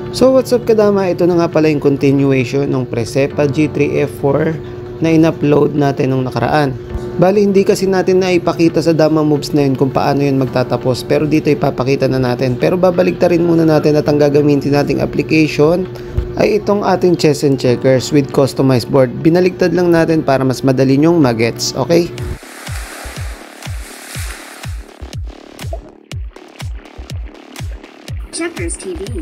So what's up kadama, ito na nga pala yung continuation ng Presepa G3F4 na in-upload natin nung nakaraan. Bali hindi kasi natin na ipakita sa dama moves na yun kung paano yun magtatapos, pero dito ipapakita na natin. Pero babaliktarin muna natin at ang gagamitin nating application ay itong ating chess and checkers with customized board. Binaligtad lang natin para mas madali nyong magets, okay? Checkers TV.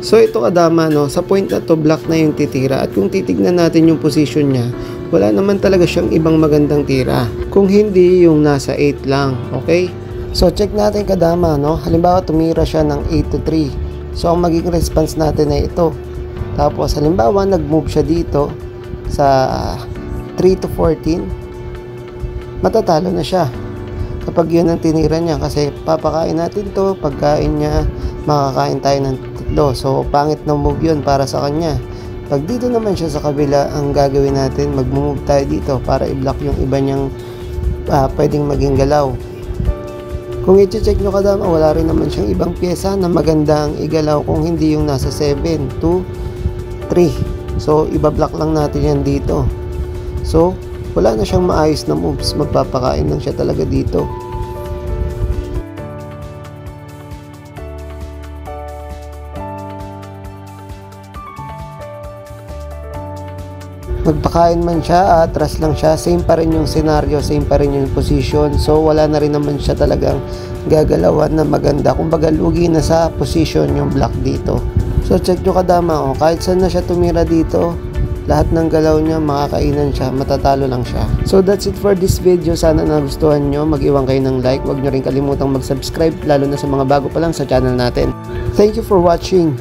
So ito kadama, no, sa point na to black na yung titira, at kung titignan natin yung position niya, wala naman talaga siyang ibang magandang tira kung hindi yung nasa 8 lang, okay? So check natin kadama, no, halimbawa tumira siya ng 8 to 3, so ang magiging response natin ay ito. Tapos halimbawa nag-move siya dito sa 3 to 14, matatalo na siya kapag yun ang tinira niya, kasi papakain natin to, pagkain niya makakain tayo ng tatlo. So pangit na move yun para sa kanya. Pag dito naman siya sa kabila, ang gagawin natin, mag-move tayo dito para i-block yung iba niyang pwedeng maging galaw. Kung i-check nyo kadama, wala rin naman siyang ibang pyesa na magandang igalaw kung hindi yung nasa 7, 2, 3. So ibablock lang natin yan dito. So wala na siyang maayos na moves, magpapakain lang siya talaga dito. Magpakain man siya, atras lang siya, same pa rin yung scenario, same pa rin yung position. So wala na rin naman siya talagang gagalawan na maganda. Kumbaga lugi na sa position yung black dito. So check nyo kadama, oh, kahit saan na siya tumira dito, lahat ng galaw niya makakainan siya, matatalo lang siya. So that's it for this video. Sana nagustuhan nyo, mag-iwan kayo ng like. Huwag nyo rin kalimutang mag-subscribe, lalo na sa mga bago pa lang sa channel natin. Thank you for watching.